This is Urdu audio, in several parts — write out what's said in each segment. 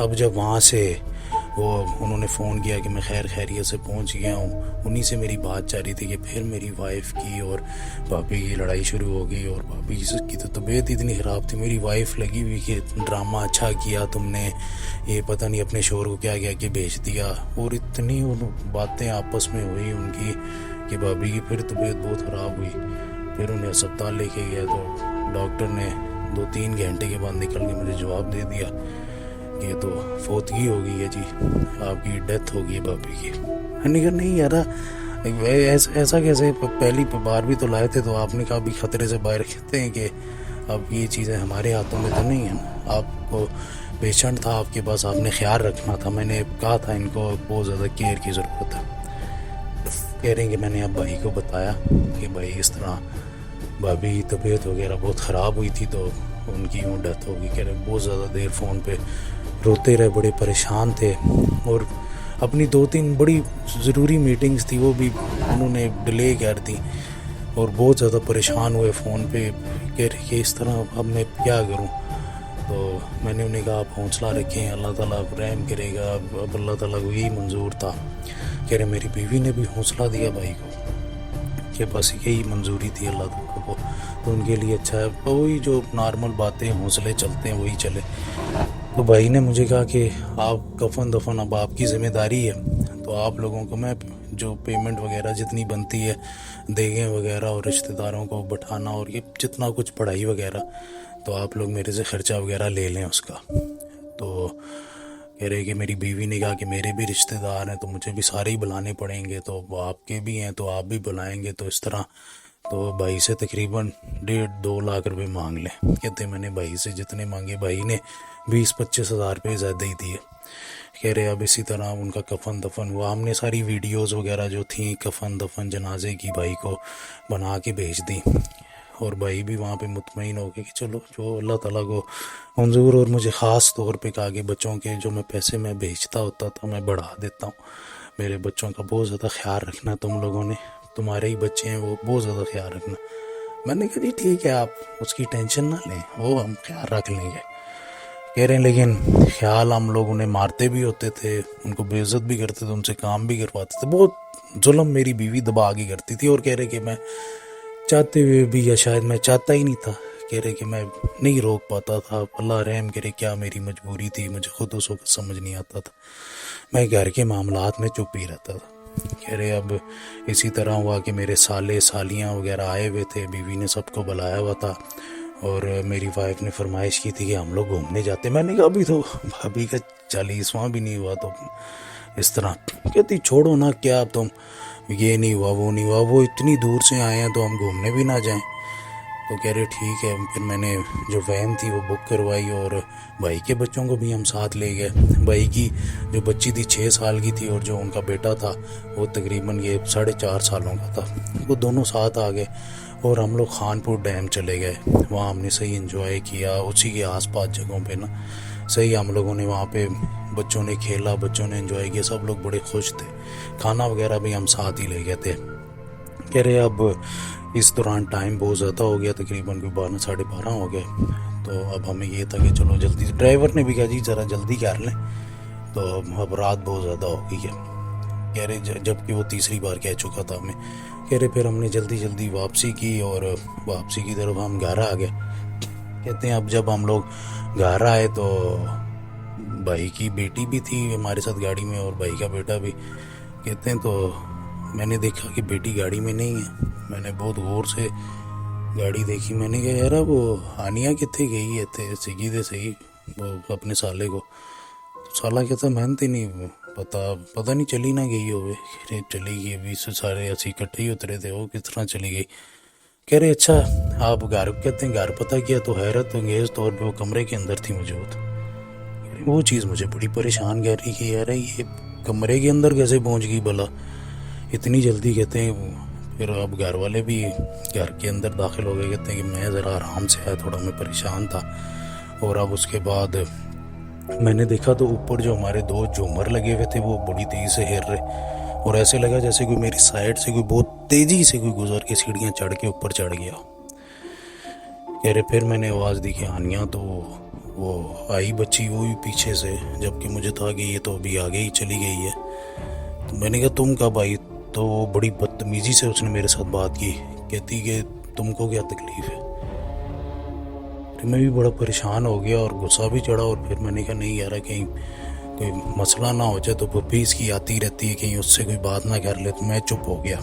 اب جب وہاں سے انہوں نے فون کیا کہ میں خیر خیریت سے پہنچ گیا ہوں، انہی سے میری بات چل رہی تھی کہ پھر میری وائف کی اور بھابھی کی لڑائی شروع ہو گئی، اور بھابھی کی تو طبیعت اتنی خراب تھی، میری وائف لگی ہوئی کہ ڈرامہ اچھا کیا تم نے، یہ پتہ نہیں اپنے شوہر کو کیا کیا کہ بھیج دیا، اور اتنی باتیں آپس میں ہوئی ان کی کہ بھابھی کی پھر طبیعت بہت خراب ہوئی۔ پھر انہیں اسپتال لے کے گیا تو ڈاکٹر نے 2-3 گھنٹے کے بعد نکل کے مجھے جواب دے دیا کہ یہ تو فوتگی ہو گئی ہے جی، آپ کی ڈیتھ ہو گئی ہے بھابھی کی۔ میں نے کہا نہیں یار، ایسا کیسے، پہلی بار بھی تو لائے تھے تو آپ نے کہا بھی خطرے سے باہر کہتے ہیں کہ اب یہ چیزیں ہمارے ہاتھوں میں تو نہیں ہیں نا، آپ کو پیشنٹ تھا آپ کے پاس، آپ نے خیال رکھنا تھا، میں نے کہا تھا ان کو بہت زیادہ کیئر کی ضرورت ہے۔ کہہ رہے ہیں کہ میں نے اب بھائی کو بتایا کہ بھائی اس طرح بھابھی کی طبیعت وغیرہ بہت خراب ہوئی تھی تو ان کی یوں ڈیتھ ہو گئی۔ کہہ رہے بہت زیادہ دیر فون پہ روتے رہے، بڑے پریشان تھے، اور اپنی 2-3 بڑی ضروری میٹنگز تھی وہ بھی انہوں نے ڈیلے کر دی، اور بہت زیادہ پریشان ہوئے فون پہ، کہہ رہے کہ اس طرح اب میں کیا کروں۔ تو میں نے انہیں کہا آپ حوصلہ رکھیں، اللہ تعالیٰ رحم کرے گا، اب اللہ تعالیٰ کو یہی منظور تھا۔ کہہ رہے میری بیوی نے بھی حوصلہ دیا بھائی کو کہ بس یہی منظوری تھی اللہ تعالیٰ کو، تو ان کے لیے اچھا ہے، وہی جو نارمل باتیں حوصلے چلتے ہیں وہی چلے۔ تو بھائی نے مجھے کہا کہ آپ کفن دفن اب آپ کی ذمہ داری ہے، تو آپ لوگوں کو میں جو پیمنٹ وغیرہ جتنی بنتی ہے، دیگیں وغیرہ اور رشتہ داروں کو بٹھانا اور یہ جتنا کچھ پڑھائی وغیرہ، تو آپ لوگ میرے سے خرچہ وغیرہ لے لیں اس کا۔ تو کہہ رہے کہ میری بیوی نے کہا کہ میرے بھی رشتہ دار ہیں تو مجھے بھی سارے ہی بلانے پڑیں گے، تو آپ کے بھی ہیں تو آپ بھی بلائیں گے، تو اس طرح تو بھائی سے تقریباً 1.5-2 لاکھ روپے مانگ لیں۔ کہتے میں نے بھائی سے جتنے مانگے، بھائی نے 20-25 ہزار روپے زیادہ ہی دیے۔ کہہ رہے اب اسی طرح ان کا کفن دفن ہوا، ہم نے ساری ویڈیوز وغیرہ جو تھیں کفن دفن جنازے کی بھائی کو بنا کے بھیج دی، اور بھائی بھی وہاں پہ مطمئن ہو گئے کہ چلو جو اللہ تعالیٰ کو منظور، اور مجھے خاص طور پہ کہا کہ بچوں کے جو میں پیسے میں بھیجتا ہوتا تھا میں بڑھا دیتا ہوں، میرے بچوں کا بہت زیادہ خیال رکھنا، تم لوگوں نے، تمہارے ہی بچے ہیں وہ، بہت زیادہ خیال رکھنا۔ میں نے کہا جی ٹھیک ہے، آپ اس کی ٹینشن نہ لیں، وہ ہم خیال رکھ لیں گے۔ کہہ رہے ہیں لیکن خیال ہم لوگ انہیں مارتے بھی ہوتے تھے، ان کو بے عزت بھی کرتے تھے، ان سے کام بھی کرواتے تھے، بہت ظلم میری بیوی دبا کے کرتی تھی، اور کہہ رہے کہ میں چاہتے ہوئے بھی، یا شاید میں چاہتا ہی نہیں تھا، کہہ رہے کہ میں نہیں روک پاتا تھا، اللہ رحم کرے کیا میری مجبوری تھی، مجھے خود اس وقت سمجھ نہیں آتا تھا، میں گھر کے معاملات میں چپ ہی رہتا تھا۔ کہہ رہے اب اسی طرح ہوا کہ میرے سالے سالیاں وغیرہ آئے ہوئے تھے، بیوی نے سب کو بلایا ہوا تھا، اور میری وائف نے فرمائش کی تھی کہ ہم لوگ گھومنے جاتے۔ میں نے کہا ابھی تو بھابھی کا 40واں بھی نہیں ہوا، تو اس طرح کہتی چھوڑو نا، کیا تم یہ نہیں ہوا وہ نہیں ہوا، وہ اتنی دور سے آئے ہیں تو ہم گھومنے بھی نہ جائیں۔ تو کہہ رہے ٹھیک ہے، پھر میں نے جو وین تھی وہ بک کروائی، اور بھائی کے بچوں کو بھی ہم ساتھ لے گئے۔ بھائی کی جو بچی تھی 6 سال کی تھی، اور جو ان کا بیٹا تھا وہ تقریباً یہ 4.5 سالوں کا تھا، وہ دونوں ساتھ آ گئے، اور ہم لوگ خان پور ڈیم چلے گئے۔ وہاں ہم نے صحیح انجوائے کیا، اسی کے آس پاس جگہوں پہ نا صحیح ہم لوگوں نے وہاں پہ، بچوں نے کھیلا، بچوں نے انجوائے کیا، سب لوگ بڑے خوش تھے، کھانا وغیرہ بھی ہم ساتھ ہی لے گئے تھے۔ کہہ رہے اب اس دوران ٹائم بہت زیادہ ہو گیا، تقریباً کوئی 12-12:30 ہو گئے، تو اب ہمیں یہ تھا کہ چلو جلدی، ڈرائیور نے بھی کہا جی ذرا جلدی کر لیں، تو اب رات بہت زیادہ ہو گئی ہے۔ کہہ رہے جب کہ وہ تیسری بار کہہ چکا تھا ہمیں۔ کہہ رہے پھر ہم نے جلدی جلدی واپسی کی، اور واپسی کی طرف ہم گھر آ گئے۔ کہتے ہیں اب جب ہم لوگ گھر آئے تو بھائی کی بیٹی بھی تھی ہمارے ساتھ گاڑی میں، اور بھائی کا بیٹا بھی۔ کہتے ہیں تو میں نے دیکھا کہ بیٹی گاڑی میں نہیں ہے، میں نے بہت غور سے گاڑی دیکھی، میں نے کہا یار وہ ہانیہ کتنے گئی ہے تھے سگی دے صحیح وہ اپنے سالے کو، سالہ کہتا میں نے نہیں پتہ نہیں چلی نہ گئی ہوئے، چلی گئی، ابھی سے سارے اسی اکٹھے ہی اترے تھے، وہ کس طرح چلی گئی۔ کہہ رہے اچھا آپ گھر، کہتے ہیں گھر پتہ کیا تو حیرت انگیز طور پہ وہ کمرے کے اندر تھی موجود۔ وہ چیز مجھے بڑی پریشان کر رہی کہ یار یہ کمرے کے اندر کیسے پہنچ گئی بھلا اتنی جلدی۔ کہتے ہیں پھر اب گھر والے بھی گھر کے اندر داخل ہو گئے، کہتے ہیں کہ میں ذرا آرام سے آیا، تھوڑا میں پریشان تھا۔ اور اب اس کے بعد میں نے دیکھا تو اوپر جو ہمارے 2 جھومر لگے ہوئے تھے وہ بڑی تیزی سے ہل رہے، اور ایسے لگا جیسے کوئی میری سائڈ سے کوئی بہت تیزی سے کوئی گزر کے سیڑھیاں چڑھ کے اوپر چڑھ گیا۔ کہہ رہے پھر میں نے آواز دی کہ ہانیہ، تو وہ آئی بچی وہ بھی پیچھے سے، جبکہ مجھے تھا کہ یہ تو ابھی آگے ہی چلی گئی ہے. تو میں نے کہا تم کب آئی؟ تو وہ بڑی بدتمیزی سے اس نے میرے ساتھ بات کی، کہتی کہ تم کو کیا تکلیف ہے. پھر میں بھی بڑا پریشان ہو گیا اور غصہ بھی چڑھا، اور پھر میں نے کہا نہیں یار کہیں کوئی مسئلہ نہ ہو جائے، تو پھپھی اس کی آتی رہتی ہے، کہیں اس سے کوئی بات نہ کر لے. تو میں چپ ہو گیا.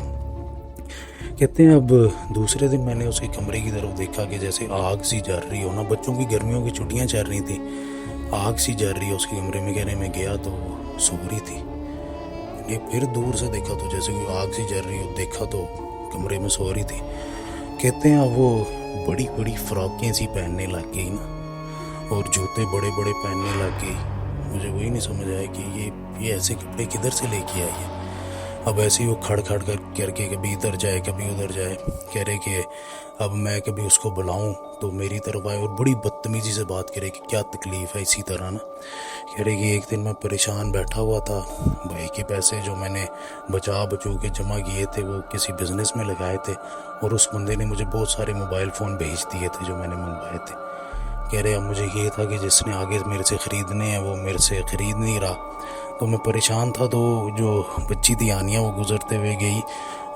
کہتے ہیں اب دوسرے دن میں نے اس کے کمرے کی طرف دیکھا کہ جیسے آگ سی جل رہی ہو نا، بچوں کی گرمیوں کی چھٹیاں چل رہی تھیں، آگ سی جل رہی ہے اس کے کمرے میں. کہنے میں گیا تو وہ سو رہی تھی. یہ پھر دور سے دیکھا تو جیسے کوئی آگ سی جل رہی ہو، دیکھا تو کمرے میں سو رہی تھی. کہتے ہیں اب وہ بڑی بڑی فراکیں سی پہننے لگ گئی نا، اور جوتے بڑے بڑے پہننے لگ گئی. مجھے وہی نہیں سمجھ آیا کہ یہ ایسے کپڑے کدھر سے لے کے آئی ہے. اب ایسے ہی وہ کھڑ کھڑ کر کے کبھی ادھر جائے کبھی ادھر جائے. کہہ رہے کہ اب میں کبھی اس کو بلاؤں تو میری طرف آئے اور بڑی بدتمیزی سے بات کرے کہ کیا تکلیف ہے. اسی طرح نا کہہ رہے کہ ایک دن میں پریشان بیٹھا ہوا تھا، بھائی کے پیسے جو میں نے بچو کے جمع کیے تھے وہ کسی بزنس میں لگائے تھے، اور اس بندے نے مجھے بہت سارے موبائل فون بھیج دیے تھے جو میں نے منگوائے تھے. کہہ رہے اب مجھے یہ تھا کہ جس نے آگے میرے سے خریدنے ہیں وہ میرے سے خرید نہیں رہا. تو میں پریشان تھا. تو جو بچی تھی آنیا، وہ گزرتے ہوئے گئی،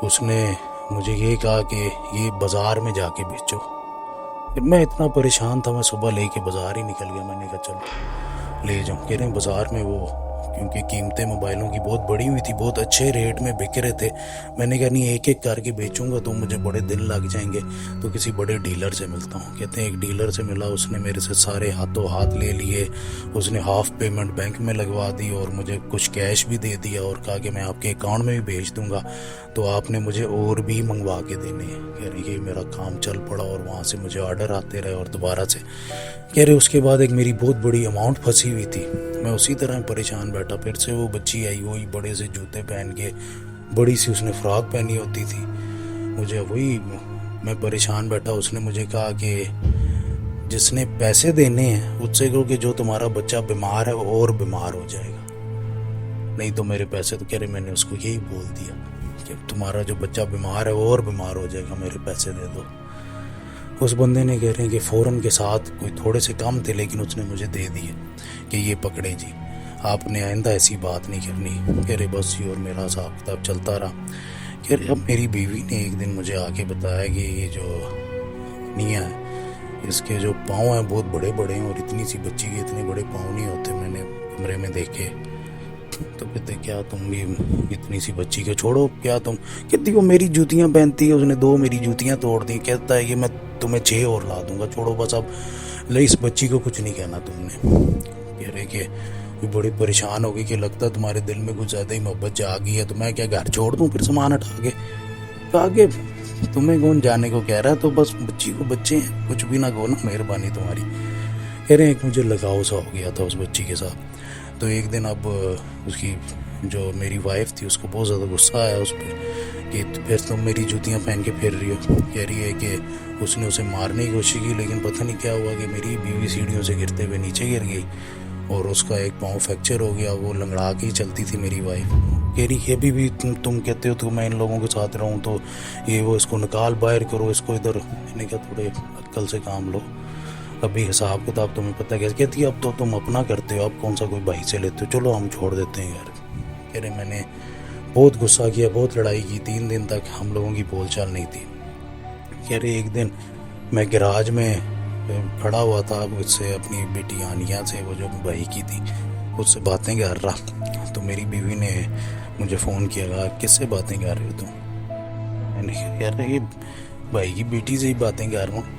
اس نے مجھے یہ کہا کہ یہ بازار میں جا کے بیچو. پھر میں اتنا پریشان تھا، میں صبح لے کے بازار ہی نکل گیا. میں نے کہا چلو لے جاؤں. کہہ رہے ہیں بازار میں وہ کیونکہ قیمتیں موبائلوں کی بہت بڑی ہوئی تھی، بہت اچھے ریٹ میں بک رہے تھے. میں نے کہا نہیں ایک ایک کر کے بیچوں گا تو مجھے بڑے دن لگ جائیں گے، تو کسی بڑے ڈیلر سے ملتا ہوں. کہتے ہیں ایک ڈیلر سے ملا، اس نے میرے سے سارے ہاتھوں ہاتھ لے لیے. اس نے ہاف پیمنٹ بینک میں لگوا دی اور مجھے کچھ کیش بھی دے دیا، اور کہا کہ میں آپ کے اکاؤنٹ میں بھی بھیج دوں گا، تو آپ نے مجھے اور بھی منگوا کے دینے ہیں. کہہ رہے کہ میرا کام چل پڑا اور وہاں سے مجھے آرڈر آتے رہے اور دوبارہ سے. کہہ رہے اس کے بعد ایک میری بہت بڑی اماؤنٹ پھنسی ہوئی تھی، میں اسی طرح پریشان بیٹھا. پھر سے وہ بچی آئی، وہی بڑے سے جوتے پہن کے، بڑی سی اس نے فراک پہنی ہوتی تھی. مجھے وہی میں پریشان بیٹھا. اس نے مجھے کہا کہ جس نے پیسے دینے ہیں اس سے کہو کہ جو تمہارا بچہ بیمار ہے وہ اور بیمار ہو جائے گا، نہیں تو میرے پیسے. تو کہہ رہے میں نے اس کو یہی بول دیا کہ تمہارا جو بچہ بیمار ہے وہ اور بیمار ہو جائے گا، میرے پیسے دے دو. اس بندے نے کہہ رہے ہیں کہ فوراً کے ساتھ کوئی تھوڑے سے کم تھے لیکن اس نے مجھے دے دیے کہ یہ پکڑے جی، آپ نے آئندہ ایسی بات نہیں کرنی. کہہ رہے بس یہ اور میرا حساب کتاب چلتا رہا. کہہ رہے اب میری بیوی نے ایک دن مجھے آ کے بتایا کہ یہ جو نیا ہے اس کے جو پاؤں ہیں بہت بڑے بڑے ہیں، اور اتنی سی بچی کے اتنے بڑے پاؤں نہیں ہوتے. میں نے کمرے میں دیکھے تو کہتے کیا تم بھی اتنی سی بچی کے چھوڑو، کیا تم. کہتی وہ میری جوتیاں پہنتی ہے، اس نے 2 میری جوتیاں توڑ دی. کہتا ہے کہ میں تمہیں 6 اور لا دوں گا، چھوڑو بس. اب لے اس بچی کو کچھ نہیں کہنا تم نے. کہہ رہے کہ بڑی پریشان ہو گئی کہ لگتا ہے تمہارے دل میں کچھ زیادہ ہی محبت جا گئی ہے، تو میں کیا گھر چھوڑ دوں پھر سامان ہٹا کے. کہا کہ تمہیں کون جانے کو کہہ رہا ہے، تو بس بچی کو بچے ہیں، کچھ بھی نہ کہو نا، مہربانی تمہاری. کہہ رہے ہیں ایک مجھے لگاؤ سا ہو گیا تھا اس بچی کے ساتھ. تو ایک دن اب اس کی جو میری وائف تھی اس کو بہت زیادہ غصہ آیا اس پہ کہ پھر تم میری جوتیاں پہن کے پھر رہی ہو. کہہ رہی ہے کہ اس نے اسے مارنے کی کوشش کی، لیکن پتہ نہیں کیا ہوا کہ میری بیوی سیڑھیوں سے گرتے ہوئے نیچے گر گئی اور اس کا ایک پاؤں فریکچر ہو گیا. وہ لنگڑا کے ہی چلتی تھی میری وائف. کہہ رہی یہ بھی تم کہتے ہو تو میں ان لوگوں کے ساتھ رہوں تو یہ وہ اس کو نکال باہر کرو، اس کو ادھر. میں نے کہا تھوڑے عقل سے کام لو، ابھی حساب کتاب تمہیں پتہ کیسے. کہتی ہے اب تو تم اپنا کرتے ہو، اب کون سا کوئی بھائی سے لیتے ہو، چلو ہم چھوڑ دیتے ہیں یار. کہہ رہے میں نے بہت غصہ کیا، بہت لڑائی کی، 3 دن تک ہم لوگوں کی بول چال نہیں تھی. کہہ رہے ایک دن میں گراج میں کھڑا ہوا تھا مجھ سے اپنی بیٹی آنیا سے، وہ جو بھائی کی تھی، اس سے باتیں کر رہا. تو میری بیوی نے مجھے فون کیا، کہا کس سے باتیں کر رہے ہو تم. میں نے کہا یار یہ بھائی کی بیٹی سے ہی باتیں کر رہا ہوں.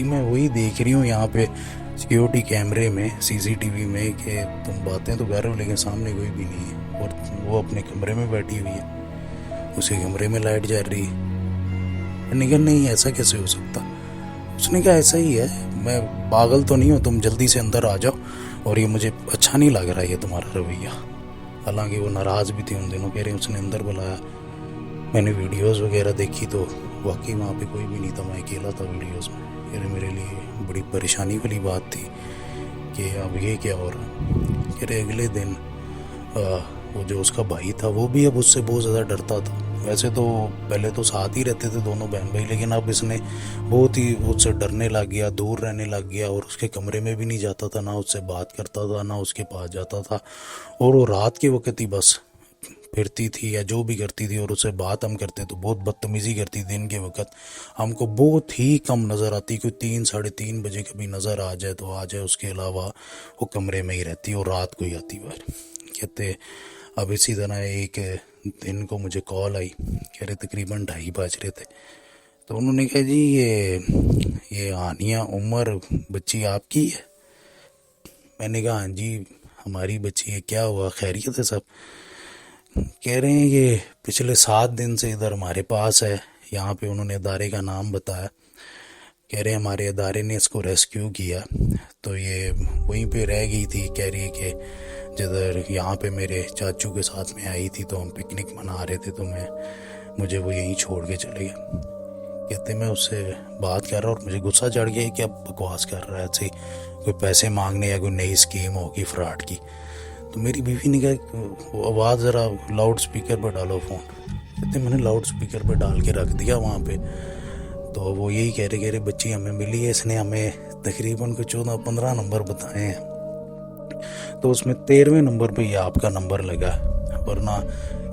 میں وہی دیکھ رہی ہوں یہاں پہ سیکیورٹی کیمرے میں، CCTV میں، کہ تم باتیں تو کر رہے ہو لیکن سامنے کوئی بھی نہیں ہے، اور وہ اپنے کمرے میں بیٹھی ہوئی ہے، اسی کمرے میں لائٹ جل رہی ہے. میں نے کہا نہیں ایسا کیسے ہو سکتا. اس نے کہا ایسا ہی ہے، میں پاگل تو نہیں ہوں، تم جلدی سے اندر آ جاؤ، اور یہ مجھے اچھا نہیں لگ رہا یہ تمہارا رویہ. حالانکہ وہ ناراض بھی تھی ان دنوں. کہہ رہے اس نے اندر بلایا، میں نے ویڈیوز وغیرہ دیکھی تو واقعی وہاں پہ کوئی بھی نہیں تھا، میں اکیلا تھا ویڈیوز میں. کہہ رہے میرے لیے بڑی پریشانی والی بات تھی کہ اب یہ کیا ہو رہا. کہہ رہے اگلے دن وہ جو اس کا بھائی تھا وہ بھی اب اس سے بہت زیادہ ڈرتا تھا. ویسے تو پہلے تو ساتھ ہی رہتے تھے دونوں بہن بھائی، لیکن اب اس نے بہت ہی اس سے ڈرنے لگ گیا، دور رہنے لگ گیا، اور اس کے کمرے میں بھی نہیں جاتا تھا، نہ اس سے بات کرتا تھا، نہ اس کے پاس جاتا تھا، اور وہ رات کے وقت ہی بس پھرتی تھی یا جو بھی کرتی تھی، اور اس سے بات ہم کرتے تو بہت بدتمیزی کرتی تھی۔ دن کے وقت ہم کو بہت ہی کم نظر آتی، کوئی 3 ساڑھے 3 بجے کبھی نظر آ جائے تو آ جائے، اس کے علاوہ وہ کمرے میں ہی رہتی اور رات کو ہی آتی باہر۔ کہتے اب اسی طرح ایک دن کو مجھے کال آئی، کہہ رہے تقریباً 2:30 بج رہے تھے، تو انہوں نے کہا جی یہ ہانیہ عمر بچی آپ کی ہے؟ میں نے کہا ہاں جی ہماری بچی ہے، کیا ہوا، خیریت ہے سب؟ کہہ رہے ہیں یہ پچھلے 7 دن سے ادھر ہمارے پاس ہے، یہاں پہ انہوں نے ادارے کا نام بتایا، کہہ رہے ہیں ہمارے ادارے نے اس کو ریسکیو کیا، تو یہ وہیں پہ رہ گئی تھی، کہہ رہی ہے کہ جدھر یہاں پہ میرے چاچو کے ساتھ میں آئی تھی تو ہم پکنک منا رہے تھے، تو مجھے وہ یہیں چھوڑ کے چلے گیا۔ کہتے میں اس سے بات کر رہا اور مجھے غصہ چڑھ گیا کہ اب بکواس کر رہا ہے، ایسے کوئی پیسے مانگنے یا کوئی نئی اسکیم ہوگی فراڈ کی۔ تو میری بیوی نے کہا وہ آواز ذرا لاؤڈ سپیکر پہ ڈالو فون۔ کہتے میں نے لاؤڈ سپیکر پہ ڈال کے رکھ دیا وہاں پہ، تو وہ یہی کہہ رہے بچی ہمیں ملی ہے، اس نے ہمیں تقریباً کوئی 14-15 نمبر بتائے ہیں، تو اس میں 13ویں نمبر پہ یہ آپ کا نمبر لگا، ورنہ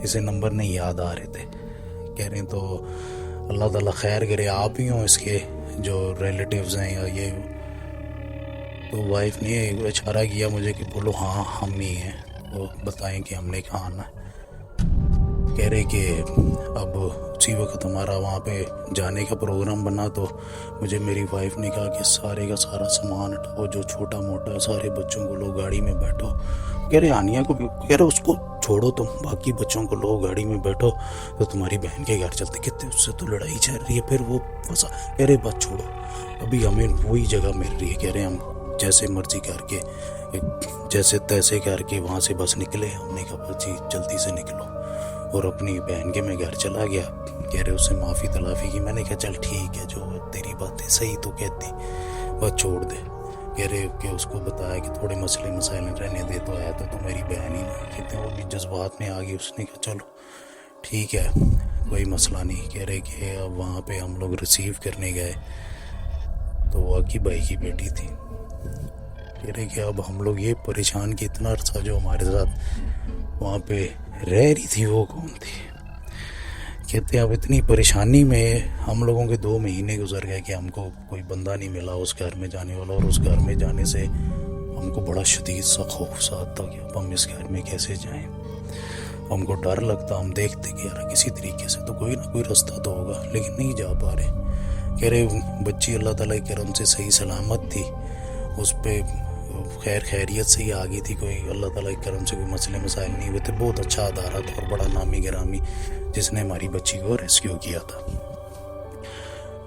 اسے نمبر نہیں یاد آ رہے تھے۔ کہہ رہے ہیں تو اللہ تعالیٰ خیر کرے، آپ ہی ہوں اس کے جو ریلیٹیوز ہیں یا یہ۔ تو وائف نے اشارہ کیا مجھے کہ بولو ہاں ہم ہی ہیں، وہ بتائیں کہ ہم نے کہاں آنا ہے۔ کہہ رہے کہ اب اسی وقت ہمارا وہاں پہ جانے کا پروگرام بنا، تو مجھے میری وائف نے کہا کہ سارے کا سارا سامان ہٹاؤ، جو چھوٹا موٹا سارے بچوں کو لو، گاڑی میں بیٹھو۔ کہہ رہے ہانیہ کو بھی، کہہ رہے اس کو چھوڑو تم، باقی بچوں کو لو گاڑی میں بیٹھو تو تمہاری بہن کے گھر چلتے۔ کہتے اس سے تو لڑائی چل رہی ہے، پھر وہ پھنسا۔ کہہ رہے بات چھوڑو، ابھی ہمیں وہی جگہ مل رہی ہے، کہہ رہے ہم جیسے مرضی کر کے جیسے تیسے کر کے وہاں سے بس نکلے۔ ہم نے کہا بس جی جلدی سے نکلو، اور اپنی بہن کے میں گھر چلا گیا۔ کہہ رہے اس سے معافی تلافی کی، میں نے کہا چل ٹھیک ہے، جو تیری باتیں صحیح تو کہتی، بس چھوڑ دے۔ کہہ رہے کہ اس کو بتایا کہ تھوڑے مسئلے مسائل رہنے دے، تو آیا تو میری بہن ہی نا۔ کہتے وہ بھی جذبات میں آ گئی، اس نے کہا چلو ٹھیک ہے کوئی مسئلہ نہیں۔ کہہ رہے کہ اب وہاں پہ ہم لوگ ریسیو کرنے گئے تو وہ عقی بھائی کی بیٹی تھی۔ کہہ رہے کہ اب ہم لوگ یہ پریشان کہ اتنا عرصہ جو ہمارے ساتھ وہاں پہ رہ رہی تھی وہ کون تھی۔ کہتے اب اتنی پریشانی میں ہم لوگوں کے 2 مہینے گزر گئے کہ ہم کو کوئی بندہ نہیں ملا اس گھر میں جانے والا، اور اس گھر میں جانے سے ہم کو بڑا شدید سا خوف ساتھ تھا کہ اب ہم اس گھر میں کیسے جائیں۔ ہم کو ڈر لگتا، ہم دیکھتے کہ یار کسی طریقے سے تو کوئی نہ کوئی رستہ تو ہوگا، لیکن نہیں جا پا رہے۔ کہہ رہے بچی اللہ تعالیٰ کے کرم سے صحیح سلامت تھی، اس پہ خیریت سے ہی آ گئی تھی، کوئی اللہ تعالیٰ کے کرم سے کوئی مسئلے مسائل نہیں ہوئے تھے۔ بہت اچھا ادارہ تھا اور بڑا نامی گرامی جس نے ہماری بچی کو ریسکیو کیا تھا۔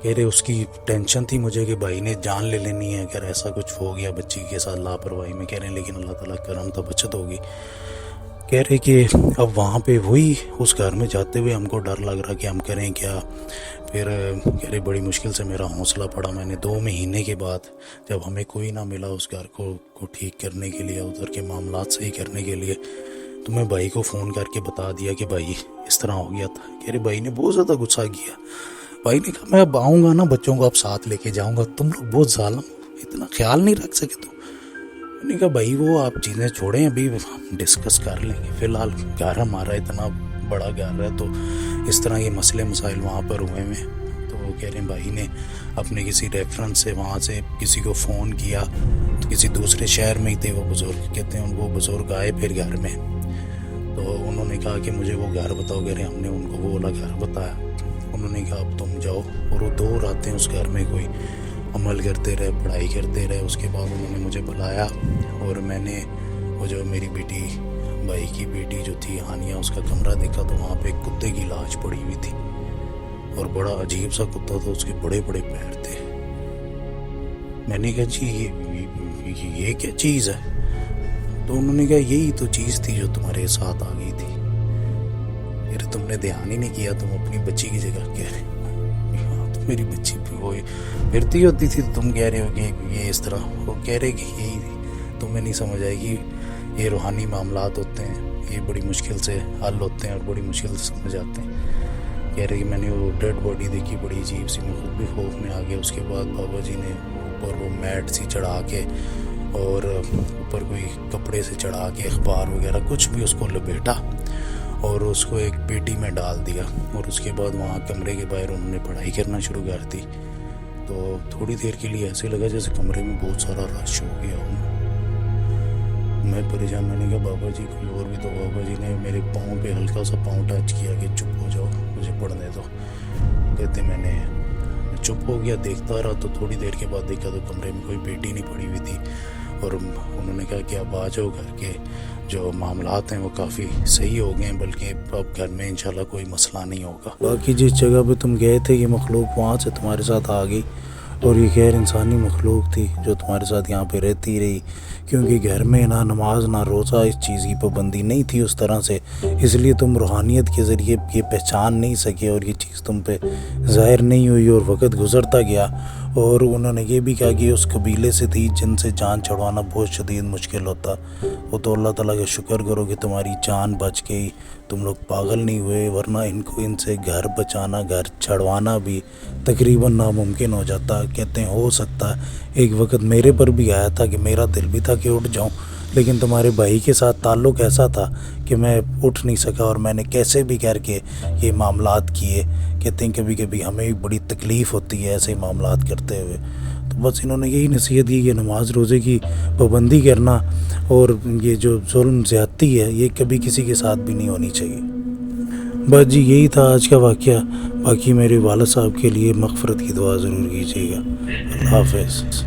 کہہ رہے اس کی ٹینشن تھی مجھے کہ بھائی نے جان لے لینی ہے اگر ایسا کچھ ہو گیا بچی کے ساتھ لاپرواہی میں۔ کہہ رہے لیکن اللہ تعالیٰ کا کرم تھا، بچت ہوگی۔ کہہ رہے کہ اب وہاں پہ وہی اس گھر میں جاتے ہوئے ہم کو ڈر لگ رہا کہ ہم کریں کیا۔ پھر کہہ رہے بڑی مشکل سے میرا حوصلہ پڑا، میں نے 2 مہینے کے بعد جب ہمیں کوئی نہ ملا اس گھر کو ٹھیک کرنے کے لیے، ادھر کے معاملات صحیح کرنے کے لیے، تو میں بھائی کو فون کر کے بتا دیا کہ بھائی اس طرح ہو گیا تھا۔ کہہ رہے بھائی نے بہت زیادہ غصہ کیا۔ بھائی نے کہا میں اب آؤں گا نا بچوں کو اب ساتھ لے کے جاؤں گا، تم لوگ بہت ظالم، اتنا خیال نہیں رکھ سکے تو۔ میں نے کہا بھائی وہ آپ چیزیں چھوڑیں، ابھی ہم ڈسکس کر لیں گے، فی الحال گھر ہمارا اتنا بڑا گھر ہے، تو اس طرح یہ مسئلے مسائل وہاں پر ہوئے ہیں۔ تو وہ کہہ رہے ہیں بھائی نے اپنے کسی ریفرنس سے وہاں سے کسی کو فون کیا، تو کسی دوسرے شہر میں ہی تھے وہ بزرگ، کہتے ہیں وہ بزرگ آئے پھر گھر میں، تو انہوں نے کہا کہ مجھے وہ گھر بتاؤ۔ کہہ رہے ہم نے ان کو وہ والا گھر بتایا، انہوں نے کہا اب تم جاؤ، اور وہ 2 راتیں اس گھر میں کوئی عمل کرتے رہے، پڑھائی کرتے رہے۔ اس کے بعد انہوں نے مجھے بلایا، اور میں نے وہ جو میری بیٹی بھائی کی بیٹی جو تھی ہانیہ، اس کا کمرہ دیکھا تو وہاں پہ ایک کتے کی لاش پڑی ہوئی تھی، اور بڑا عجیب سا کتا تھا، اس کے بڑے بڑے پیر تھے۔ میں نے کہا جی یہ کیا چیز ہے؟ تو انہوں نے کہا یہی تو چیز تھی جو تمہارے ساتھ آ گئی تھی، پھر تم نے دھیان ہی نہیں کیا، تم اپنی بچی کی جگہ کہہ رہے ہاں تو میری بچی وہ پھرتی ہوتی تھی، تم کہہ رہے ہو کہ یہ اس طرح، وہ کہہ رہے کہ یہی تمہیں نہیں سمجھ آئے گی، یہ روحانی معاملات ہوتے ہیں، یہ بڑی مشکل سے حل ہوتے ہیں اور بڑی مشکل سے سمجھ آتے ہیں۔ کہہ رہے کہ میں نے وہ ڈیڈ باڈی دیکھی بڑی عجیب سی، میں خود بھی خوف میں آ گیا۔ اس کے بعد بابا جی نے اوپر وہ میٹ سی چڑھا کے اور اوپر کوئی کپڑے سے چڑھا کے اخبار وغیرہ کچھ بھی اس کو لپیٹا اور اس کو ایک پیٹی میں ڈال دیا، اور اس کے بعد وہاں کمرے کے باہر انہوں نے پڑھائی کرنا شروع کر دی۔ تو تھوڑی دیر کے لیے ایسے لگا جیسے کمرے میں بہت سارا رش ہو گیا ہوں۔ میں پریشان، میں نے کہا بابا جی کوئی اور بھی، تو بابا جی نے میرے پاؤں پہ ہلکا سا پاؤں ٹچ کیا کہ چپ ہو جاؤ، مجھے پڑھنے دو۔ کہتے میں چپ ہو گیا، دیکھتا رہا۔ تو تھوڑی دیر کے بعد دیکھا تو کمرے میں کوئی پیٹی نہیں پڑی ہوئی تھی، اور انہوں نے کہا کہ اب آ جاؤ گھر کے جو معاملات ہیں وہ کافی صحیح ہو گئے ہیں، بلکہ اب گھر میں انشاءاللہ کوئی مسئلہ نہیں ہوگا۔ باقی جس جگہ پہ تم گئے تھے یہ مخلوق وہاں سے تمہارے ساتھ آ گئی، اور یہ غیر انسانی مخلوق تھی جو تمہارے ساتھ یہاں پہ رہتی رہی، کیونکہ گھر میں نہ نماز نہ روزہ اس چیز کی پابندی نہیں تھی اس طرح سے، اس لیے تم روحانیت کے ذریعے یہ پہچان نہیں سکے اور یہ چیز تم پہ ظاہر نہیں ہوئی، اور وقت گزرتا گیا۔ اور انہوں نے یہ بھی کہا کہ اس قبیلے سے تھی جن سے جان چھڑوانا بہت شدید مشکل ہوتا، وہ تو اللہ تعالیٰ کا شکر کرو کہ تمہاری جان بچ گئی، تم لوگ پاگل نہیں ہوئے، ورنہ ان سے گھر بچانا، گھر چھڑوانا بھی تقریباً ناممکن ہو جاتا۔ کہتے ہیں ہو سکتا ایک وقت میرے پر بھی آیا تھا کہ میرا دل بھی تھا کہ اٹھ جاؤں، لیکن تمہارے بھائی کے ساتھ تعلق ایسا تھا کہ میں اٹھ نہیں سکا، اور میں نے کیسے بھی کر کے یہ معاملات کیے۔ کہتے ہیں کبھی کبھی ہمیں بھی بڑی تکلیف ہوتی ہے ایسے معاملات کرتے ہوئے۔ تو بس انہوں نے یہی نصیحت کی کہ نماز روزے کی پابندی کرنا، اور یہ جو ظلم زیادتی ہے یہ کبھی کسی کے ساتھ بھی نہیں ہونی چاہیے۔ بس جی یہی تھا آج کا واقعہ۔ باقی میرے والد صاحب کے لیے مغفرت کی دعا ضرور کیجیے گا۔ اللہ حافظ۔